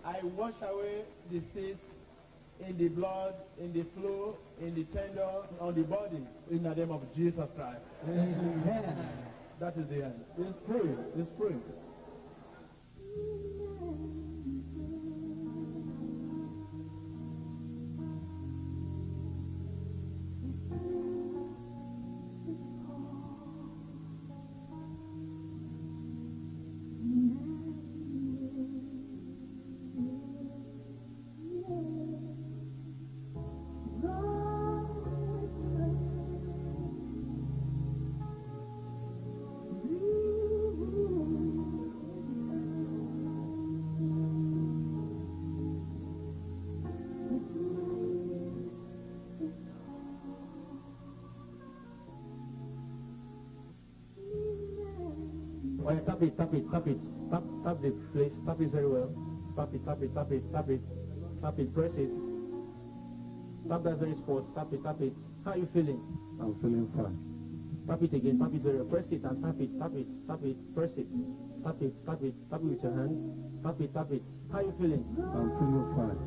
I wash away the seeds in the blood, in the flow, in the tendon, on the body, in the name of Jesus Christ. Amen. That is the end. It's free. It's free. Tap it, tap it, tap it. Tap the place, tap it very well. Tap it, tap it, tap it, tap it. Tap it, press it. Tap that very spot, tap it, tap it. How are you feeling? I'm feeling fine. Tap it again, tap it very well. Press it and tap it, tap it, tap it, press it. Tap it, tap it, tap it with your hand. Tap it, tap it. How are you feeling? I'm feeling fine.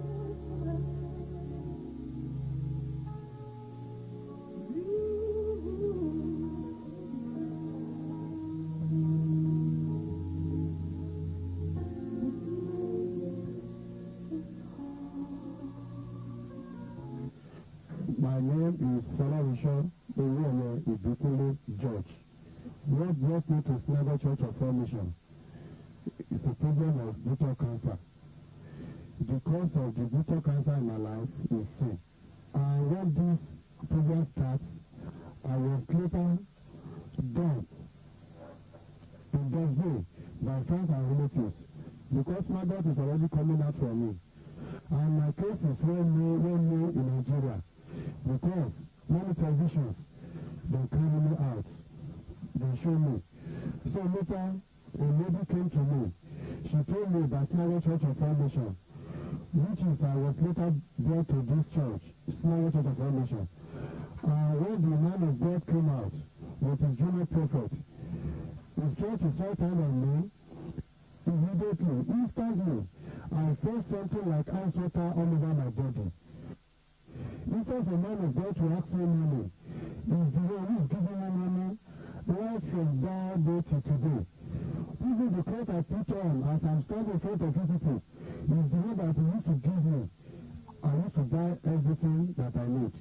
My name is Felawisha Ibikule George. What brought me to Snyder Church of Formation is a problem of buttock cancer. The cause of the buttock cancer in my life is sin. And when this problem starts, I was later done in that way by friends and relatives because my God is already coming out for me. And my case is well known in Nigeria. Because many televisions, they carry me out, they show me. So later, a lady came to me. She told me that Snyder Church of Formation, which is I was later brought to this church, Snyder Church of Formation. When the man of God came out with his junior prophet, his church is right hand on me. Immediately, instantly, I felt something like ice water all over my body. Because a man of God to ask me money, is the one who is giving me money right from that day to today. Even the coat I put on as I'm standing in front of you people is the one that he used to give me. I used to buy everything that I need.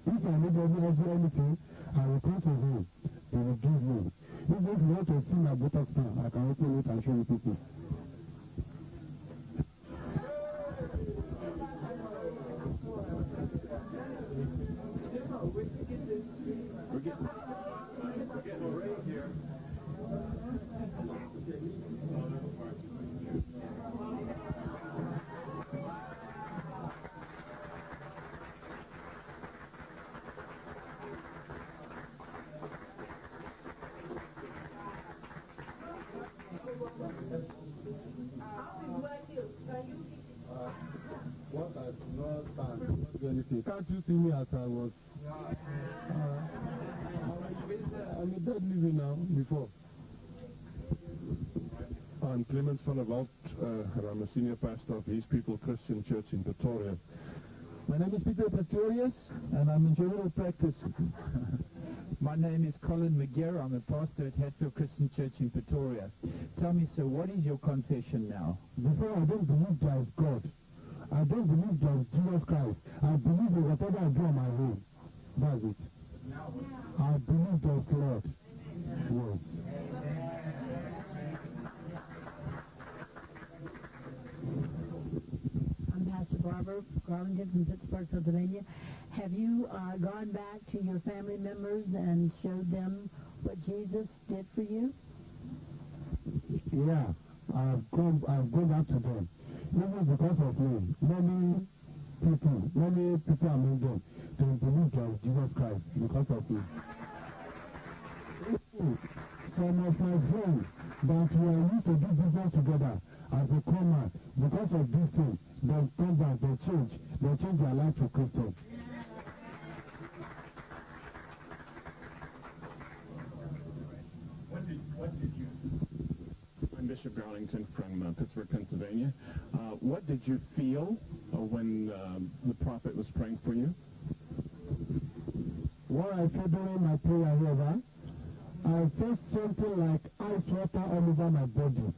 If I need anything, I will come to him. He will give me. Even if you want to see my buttocks now, I can open it and show you people. We're getting right here. What I do not stand, not do anything. Can't you see me as I was? I'm a dead living now, before. I'm Clemens van der Walt, and I'm a senior pastor of His People Christian Church in Pretoria. My name is Peter Pretorius, and I'm in general practice. My name is Colin McGear. I'm a pastor at Hatfield Christian Church in Pretoria. Tell me, sir, what is your confession now? Before, I don't believe there is God. I don't believe there is Jesus Christ. I believe in whatever I do on my own. That's it. I believe there is Lord. Yes. I'm Pastor Barbara Garlington from Pittsburgh, Pennsylvania. Have you gone back to your family members and showed them what Jesus did for you? Yeah, I've gone back to them. Even because of me, many people among them don't believe there is Jesus Christ because of me. Some of my friends that were used to do business together as a common, because of this thing, they come back, they change their life to Christian. I'm Bishop Brown Wellington from Pittsburgh, Pennsylvania. What did you feel when the prophet was praying for you? What I feel during my prayer here, I felt something like ice water all over my body.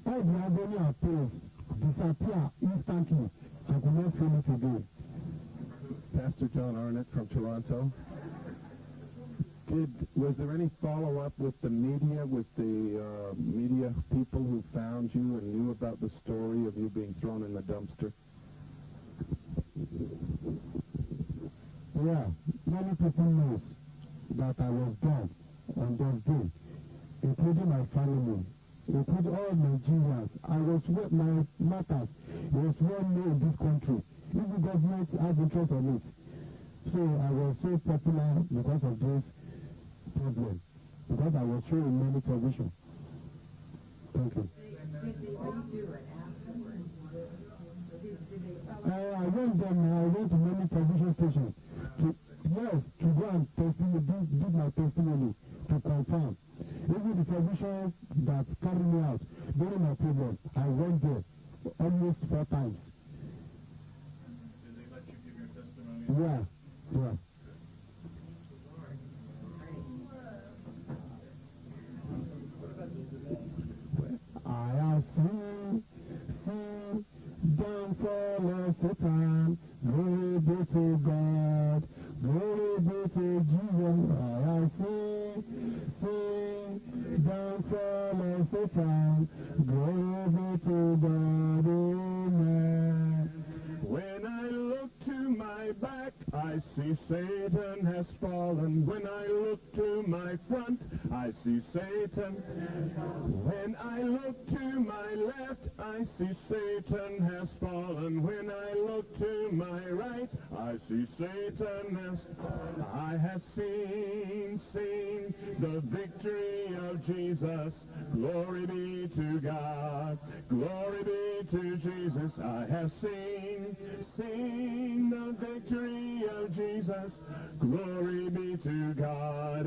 All the agony and pain disappear instantly. I could not feel it again. Pastor John Arnott from Toronto. Was there any follow-up with the media, with the media people who found you and knew about the story of you being thrown in the dumpster? Yeah, many people knows that I was dead on that day, including my family, including all Nigerians. I was what my matters was well known in this country. If the government had interest on it. So I was so popular because of this problem, because I was showing many television. Thank you. I went to many television stations to go and do my testimony to confirm. Even the television that carried me out during my problem, I went there almost 4 times. Did they let you give your testimony? Yeah. I have seen downfall of Satan. Glory be to God. Glory be to Jesus. I have seen downfall of Satan. Glory be to God. Amen. When I look to my back, I see Satan has fallen. When I look to my front, I see Satan. When I look to my left, I see Satan has fallen. When I look to my right, I see Satan has fallen. I have seen the victory of Jesus. Glory be to God. Glory be to Jesus. I have seen the victory of Jesus. Glory be to God.